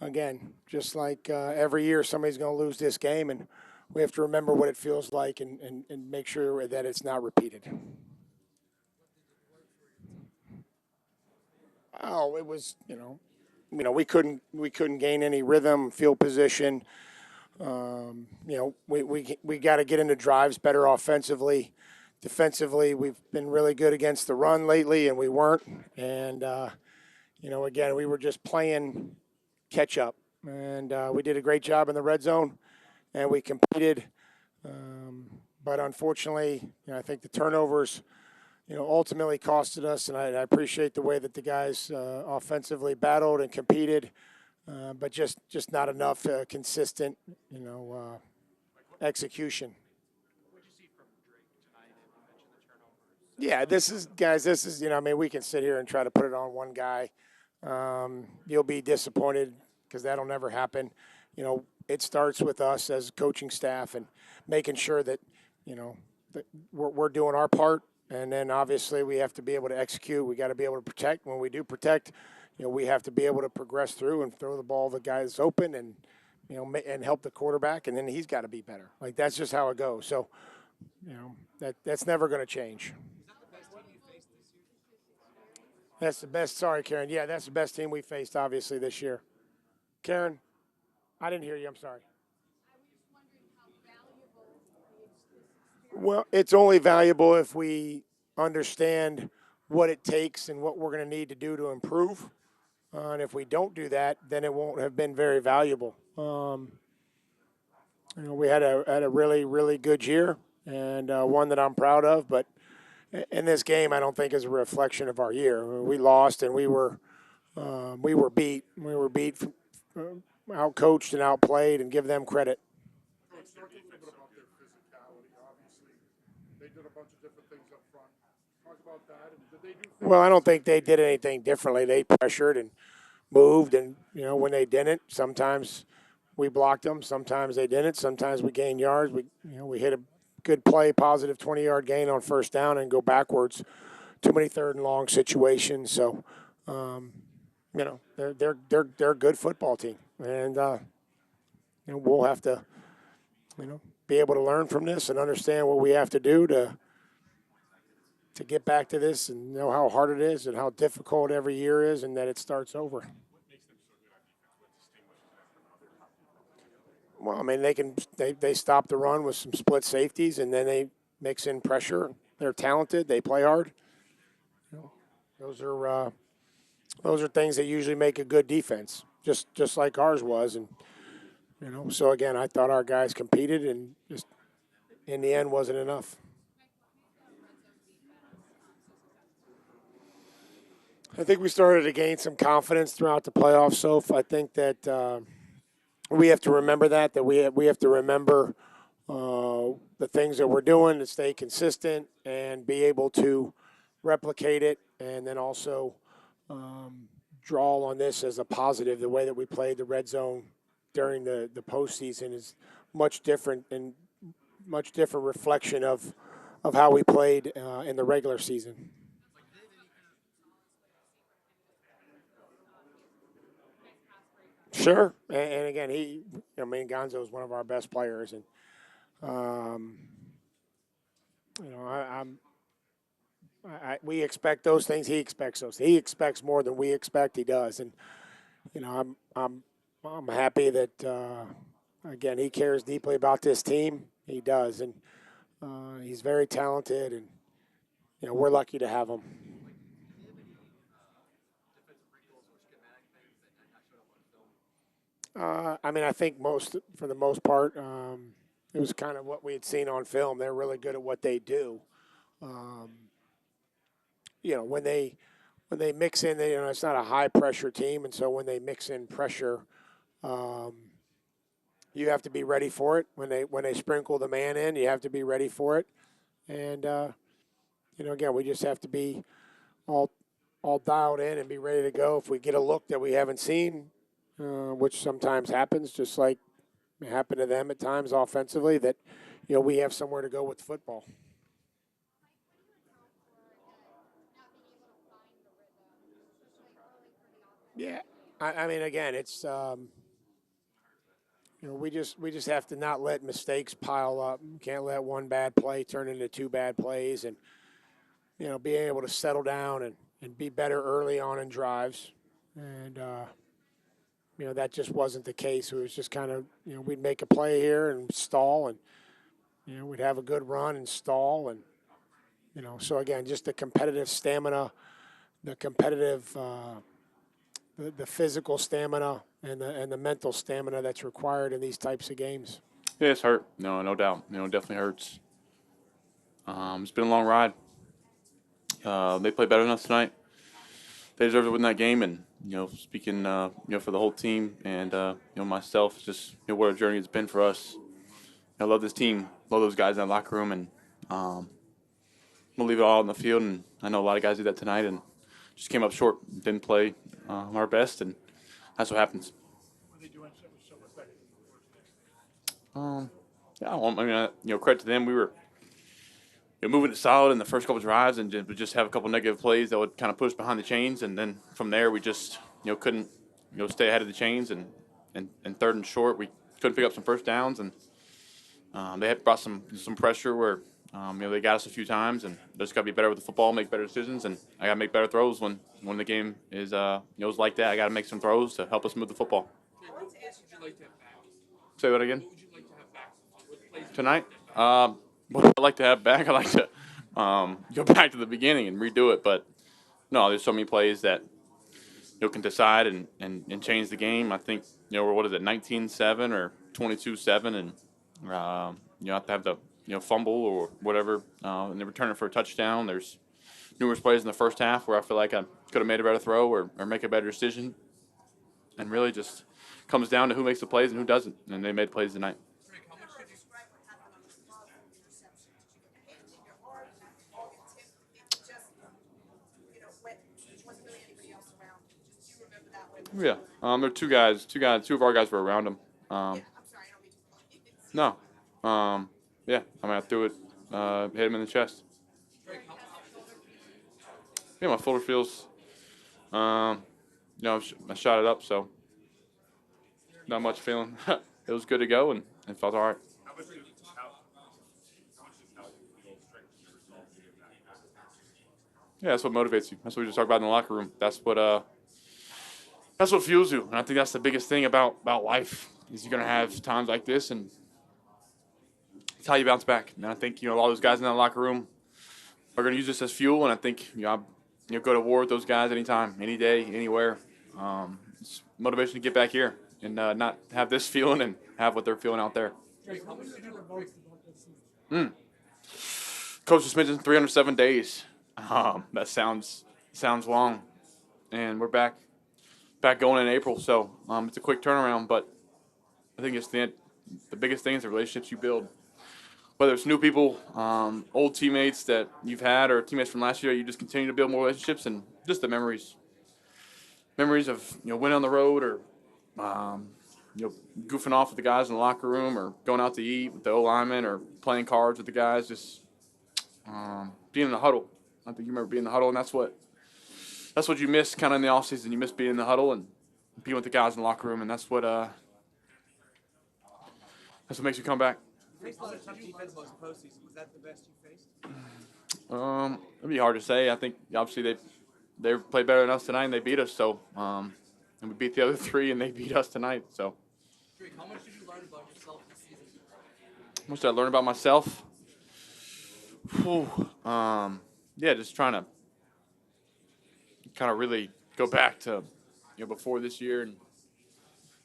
again, just like every year, somebody's going to lose this game, and we have to remember what it feels like and make sure that it's not repeated. Oh, it was we couldn't gain any rhythm, field position. We got to get into drives better offensively. Defensively, we've been really good against the run lately, and we weren't. And again, we were just playing catch up, and we did a great job in the red zone, and we competed. Um, but unfortunately, I think the turnovers, ultimately costed us. And I appreciate the way that the guys offensively battled and competed, but just not enough consistent, execution. Yeah, this is guys. This is we can sit here and try to put it on one guy. You'll be disappointed because that'll never happen. It starts with us as coaching staff and making sure that that we're doing our part, and then obviously we have to be able to execute. We got to be able to protect. When we do protect, we have to be able to progress through and throw the ball to the guys open and and help the quarterback, and then he's got to be better. Like that's just how it goes. So that's never going to change. That's the best. Sorry, Karen. Yeah, that's the best team we faced, obviously, this year. Karen, I didn't hear you. I'm sorry. Well, it's only valuable if we understand what it takes and what we're going to need to do to improve. And if we don't do that, then it won't have been very valuable. We had a really really good year and one that I'm proud of. But in this game, I don't think is a reflection of our year. We lost and we were beat. We were beat, out coached and outplayed, and give them credit. Coach, talk a little bit about their physicality. Obviously, they did a bunch of different things up front. Talk about that. And did they do Well, I things? don't think they did anything differently. They pressured and moved, and when they didn't, sometimes we blocked them. Sometimes they didn't. Sometimes we gained yards. We hit a good play, positive 20-yard gain on first down, and go backwards. Too many third and long situations. So, um, they're a good football team, and we'll have to be able to learn from this and understand what we have to do to get back to this and know how hard it is and how difficult every year is and that it starts over. Well, I mean, they stop the run with some split safeties, and then they mix in pressure. They're talented. They play hard. Those are those are things that usually make a good defense, just like ours was. And so again, I thought our guys competed, and just in the end, wasn't enough. I think we started to gain some confidence throughout the playoffs. So I think that we have to remember that we have to remember the things that we're doing to stay consistent and be able to replicate it, and then also draw on this as a positive. The way that we played the red zone during the postseason is much different and much different reflection of how we played in the regular season. Sure, and again, Gonzo is one of our best players, and um, I'm we expect those things. He expects those. He expects more than we expect. He does, and you know, I'm happy that again he cares deeply about this team. He does, and he's very talented, and we're lucky to have him. I mean, I think for the most part, it was kind of what we had seen on film. They're really good at what they do. Um, when they mix in, it's not a high pressure team, and so when they mix in pressure, um, you have to be ready for it. When they sprinkle the man in, you have to be ready for it. And again, we just have to be all all dialed in and be ready to go if we get a look that we haven't seen, which sometimes happens, just like it happened to them at times offensively. That we have somewhere to go with football. Yeah, I mean, again, it's we just have to not let mistakes pile up. You can't let one bad play turn into two bad plays, and being able to settle down and be better early on in drives. And that just wasn't the case. It was just kind of we'd make a play here and stall, and we'd have a good run and stall, and so again, just the competitive stamina, the competitive. The physical stamina and the mental stamina that's required in these types of games. Yeah, it's hurt. No doubt. It definitely hurts. It's been a long ride. They played better than us tonight. They deserve to win that game, and speaking for the whole team and myself, just what a journey it's been for us. I love this team, love those guys in that locker room, and we'll leave it all on the field. And I know a lot of guys do that tonight, and just came up short, didn't play our best, and that's what happens. What are they doing so effective in the first Um, yeah, well, I mean, credit to them. We were moving it solid in the first couple drives, and just have a couple negative plays that would kind of push behind the chains, and then from there we just couldn't stay ahead of the chains, and third and short we couldn't pick up some first downs, and they had brought some pressure where they got us a few times, and just got to be better with the football, make better decisions, and I got to make better throws when the game is is like that. I got to make some throws to help us move the football. What would you like to have back? Say that again. What would you like to have back? What plays Tonight, what I'd like to have back, I'd like to go back to the beginning and redo it. But no, there's so many plays that can decide and change the game. I think what is it, 19-7 or 22-7, and have to have the fumble or whatever, and then return it for a touchdown. There's numerous plays in the first half where I feel like I could have made a better throw or make a better decision, and really just comes down to who makes the plays and who doesn't. And they made plays tonight. Drake, how much did you Yeah, there are two of our guys were around him. No, yeah, I mean I threw it, hit him in the chest. Yeah, my shoulder feels, I shot it up, so not much feeling. It was good to go, and it felt all right. Yeah, that's what motivates you. That's what we just talked about in the locker room. That's what fuels you, and I think that's the biggest thing about life is you're gonna have times like this, and it's how you bounce back. And I think all those guys in that locker room are gonna use this as fuel, and I think I go to war with those guys anytime, any day, anywhere. It's motivation to get back here and not have this feeling and have what they're feeling out there. Drake, how much did you love most about this season? Coach just mentioned 307 days. That sounds long, and we're back going in April. So it's a quick turnaround, but I think it's the biggest thing is the relationships you build. Whether it's new people, old teammates that you've had, or teammates from last year, you just continue to build more relationships, and just the memories of winning on the road, or goofing off with the guys in the locker room, or going out to eat with the O linemen, or playing cards with the guys. Just being in the huddle. I think you remember being in the huddle, and that's what you miss kind of in the offseason. You miss being in the huddle and being with the guys in the locker room, and that's what makes you come back. You faced a lot of tough defense last postseason. Was that the best you faced? It'd be hard to say. I think obviously they played better than us tonight, and they beat us. So and we beat the other three, and they beat us tonight. So Drake, how much did you learn about yourself this season? how much did I learn about myself? Whew. Yeah, just trying to kind of really go back to before this year and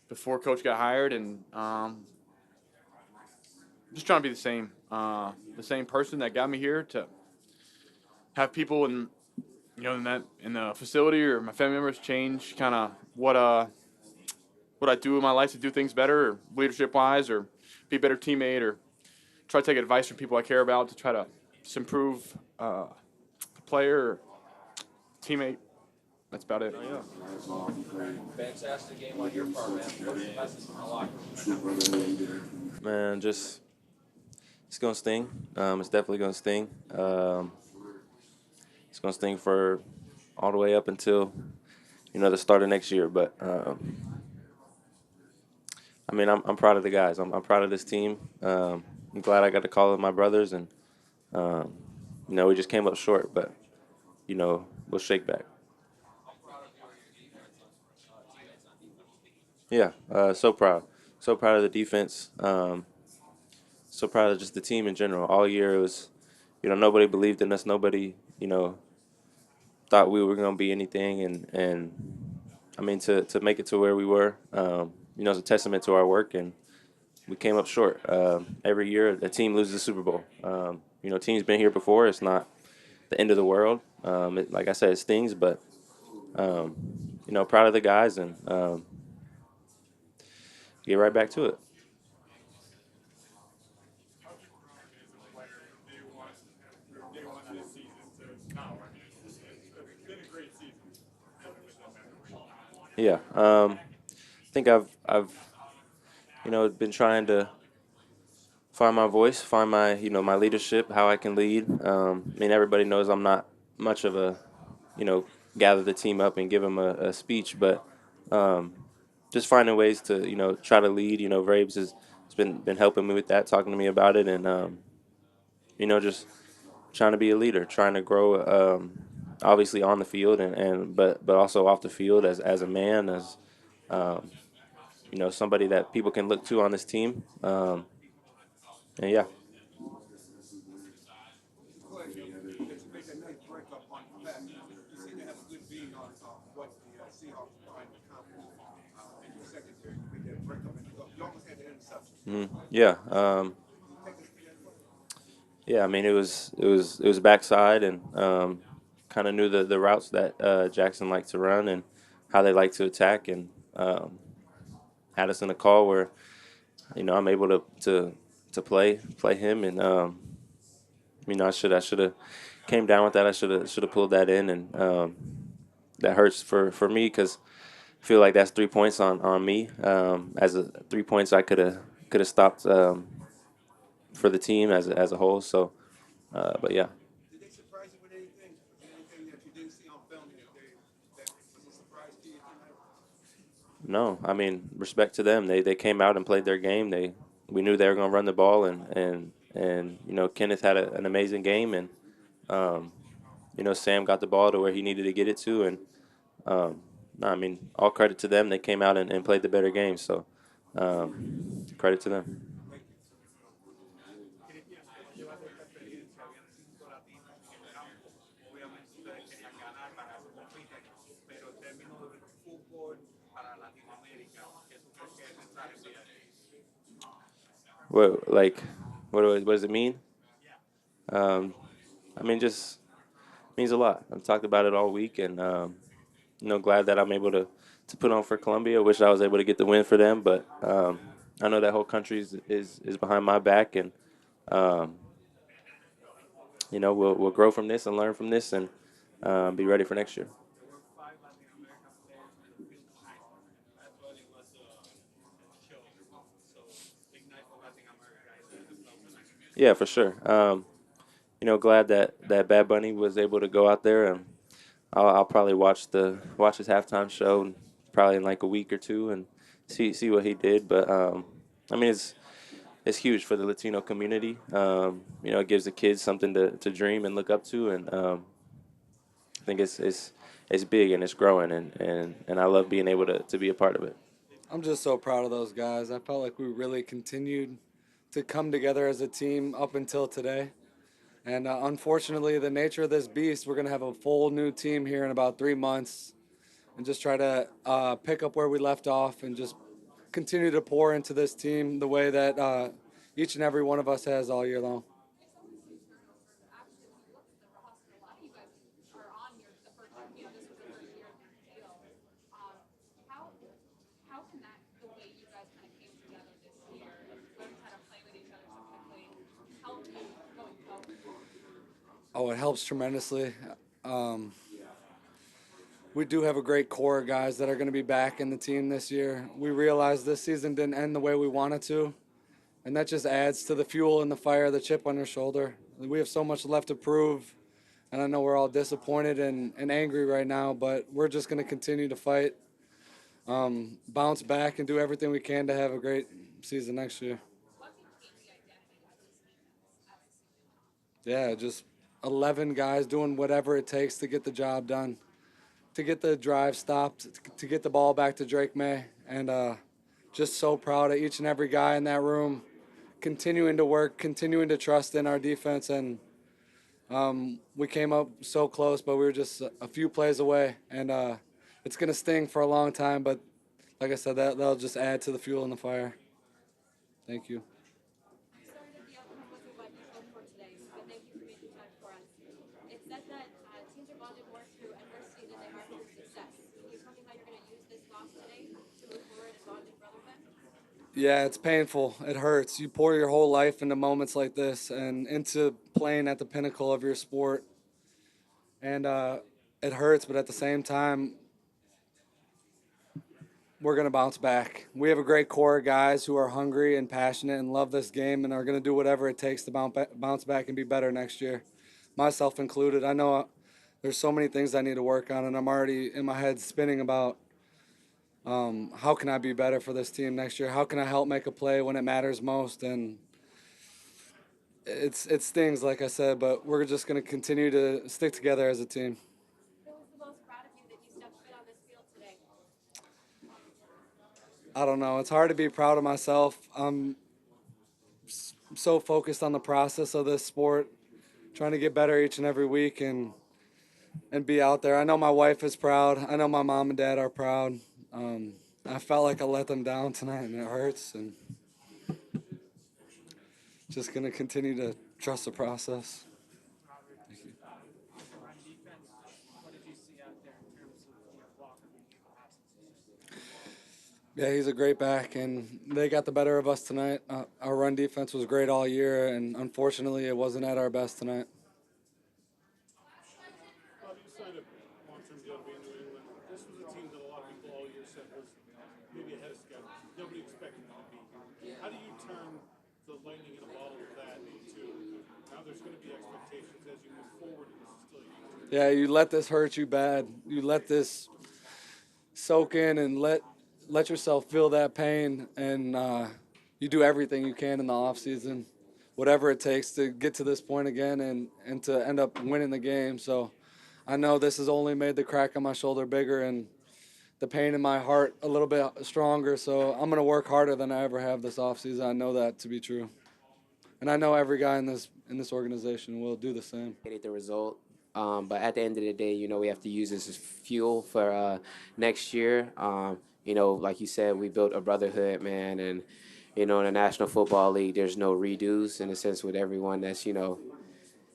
before Coach got hired, and just trying to be the same person that got me here, to have people in the facility or my family members change kind of what I do in my life to do things better, or leadership wise, or be a better teammate, or try to take advice from people I care about to try to just improve the player or teammate. That's about it. Fantastic game on your part, man. What's the message from the locker room? Man, just it's gonna sting. It's definitely gonna sting. It's gonna sting for all the way up until the start of next year. But I mean, I'm proud of the guys. I'm proud of this team. I'm glad I got to call them my brothers, and um, we just came up short, but we'll shake back. Yeah, so proud of the defense. So proud of just the team in general. All year it was, nobody believed in us. Nobody, thought we were going to be anything, and I mean to make it to where we were, it's a testament to our work, and we came up short. Every year a team loses the Super Bowl. Teams been here before. It's not the end of the world. Like I said, it stings, but um, proud of the guys, and get right back to it. Yeah, I think I've been trying to find my voice, find my my leadership, how I can lead. I mean, everybody knows I'm not much of a gather the team up and give them a speech, but um, just finding ways to try to lead. Vrabes has been helping me with that, talking to me about it, and just trying to be a leader, trying to grow. Obviously on the field and but also off the field as a man, as um, somebody that people can look to on this team. And yeah. Coach, that you make a nice breakup on the fact you seem to have a good beat on what the Seahawks are trying to accomplish in your secondary. You made that breakup, and you almost had the interception. Yeah. Take us through that play. Yeah, I mean it was backside, and kind of knew the routes that Jackson liked to run and how they like to attack, and had us in a call where I'm able to play him, and I should have came down with that. I should have pulled that in, and that hurts for me because I feel like that's 3 points on me. As a 3 points, I could have stopped for the team as a whole. So, but yeah. Did they surprise you with anything? Was there anything that you didn't see on film that was a surprise to you tonight? No, I mean respect to them. They came out and played their game. We knew they were going to run the ball, and Kenneth had an amazing game, and um, Sam got the ball to where he needed to get it to, and no, I mean all credit to them. They came out and played the better game. So credit to them. Thank you. Cristian, ¿cómo llevas esta experiencia? Habían 5 latinos en el campo. Obviamente ustedes querían ganar para eso compiten, pero en términos del fútbol para Latinoamérica, ¿qué tú crees que es el mensaje enviaría? What does it mean? Um, I mean, just means a lot. I've talked about it all week, and glad that I'm able to put on for Colombia. Wish I was able to get the win for them, but I know that whole country is behind my back, and um, we'll grow from this and learn from this, and be ready for next year. There were 5 Latin American players on the field tonight. I thought it was a show. So big night for Latin America in the club tonight. Yeah, for sure. Glad that Bad Bunny was able to go out there, and I'll probably watch his halftime show probably in like a week or two and see what he did. But I mean it's huge for the Latino community. It gives the kids something to dream and look up to, and I think it's big and it's growing, and I love being able to be a part of it. I'm just so proud of those guys. I felt like we really continued to come together as a team up until today. And unfortunately, the nature of this beast, we're going to have a full new team here in about 3 months and just try to pick up where we left off and just continue to pour into this team the way that each and every one of us has all year long. Oh, it helps tremendously. Um, we do have a great core of guys that are going to be back in the team this year. We realize this season didn't end the way we wanted to, and that just adds to the fuel and the fire, the chip on your shoulder. We have so much left to prove And I know we're all disappointed and angry right now, but we're just going to continue to fight, bounce back, and do everything we can to have a great season next year. Yeah, just 11 guys doing whatever it takes to get the job done, to get the drive stopped, to get the ball back to Drake Maye. And just so proud of each and every guy in that room, continuing to work, continuing to trust in our defense. And we came up so close, but we were just a few plays away. And it's going to sting for a long time, but like I said, that'll just add to the fuel in the fire. Thank you. Sorry that the outcome wasn't what you hoped for today, but thank you for making time for us. It's said that teams are bonded more through adversity than they are through success. Can you tell me how you're going to use this loss today to move forward and bond in brotherhood? Yeah, it's painful. It hurts. You pour your whole life into moments like this and into playing at the pinnacle of your sport. And it hurts, but at the same time, we're going to bounce back. We have a great core of guys who are hungry and passionate and love this game and are going to do whatever it takes to bounce back and be better next year, myself included. I know there's so many things I need to work on, and I'm already in my head spinning about how can I be better for this team next year? How can I help make a play when it matters most? And it stings, like I said, but we're just going to continue to stick together as a team. Who was the most proud of you that you stepped foot on this field today? I don't know. It's hard to be proud of myself. I'm so focused on the process of this sport, trying to get better each and every week and be out there. I know my wife is proud. I know my mom and dad are proud. I felt like I let them down tonight, and it hurts. And just going to continue to trust the process. Yeah, he's a great back, and they got the better of us tonight. Our run defense was great all year, and unfortunately, it wasn't at our best tonight. Bob, you signed a long-term deal to be in New England. This was a team that a lot of people all year said was maybe ahead of schedule. Nobody expected them to be. How do you turn the lightning in a bottle of that into now there's going to be expectations as you move forward, and this is still a young team? Yeah, you let this hurt you bad. You let this soak in and let yourself feel that pain, and you do everything you can in the off season, whatever it takes to get to this point again and to end up winning the game. So I know this has only made the crack on my shoulder bigger and the pain in my heart a little bit stronger. So I'm going to work harder than I ever have this off season. I know that to be true, and I know every guy in this organization will do the same. The result. But at the end of the day, we have to use this as fuel for next year. Like you said, we built a brotherhood, man, and in the National Football League, there's no redos in a sense with everyone that's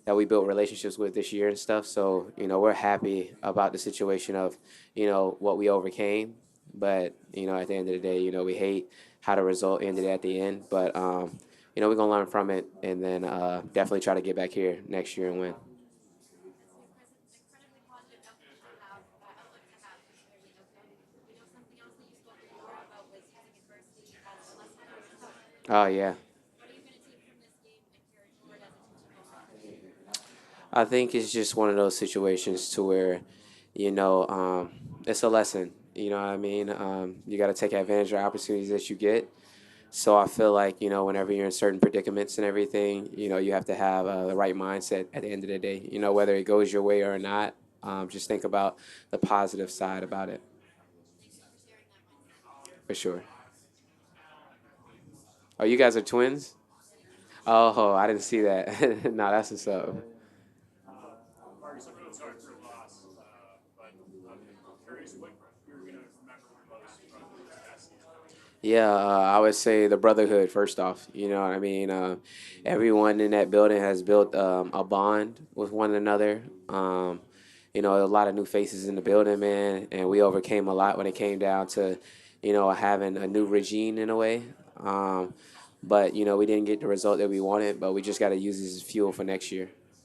that we built relationships with this year and stuff. So we're happy about the situation of what we overcame. But at the end of the day, we hate how the result ended at the end. But we're gonna learn from it and then definitely try to get back here next year and win. Incredibly positive outlook to have considering the outcome. Something else that you spoke more about was using adversity as a lesson for yourself. Oh yeah. What are you going to take from this game and carry forward as a teaching moment? I think it's just one of those situations to where, it's a lesson. You know what I mean? You got to take advantage of the opportunities that you get. So I feel like, whenever you're in certain predicaments and everything, you have to have the right mindset at the end of the day. Whether it goes your way or not, just think about the positive side about it. For sure. Oh, you guys are twins? Oh, I didn't see that. No, that's what's up. Marcus, I'm really sorry for your loss, but I'm curious what you're going to remember most from this past season. Yeah, I would say the brotherhood first off. You know what I mean? Everyone in that building has built a bond with one another. A lot of new faces in the building, man, and we overcame a lot when it came down to, having a new regime in a way. But we didn't get the result that we wanted, but we just got to use this as fuel for next year.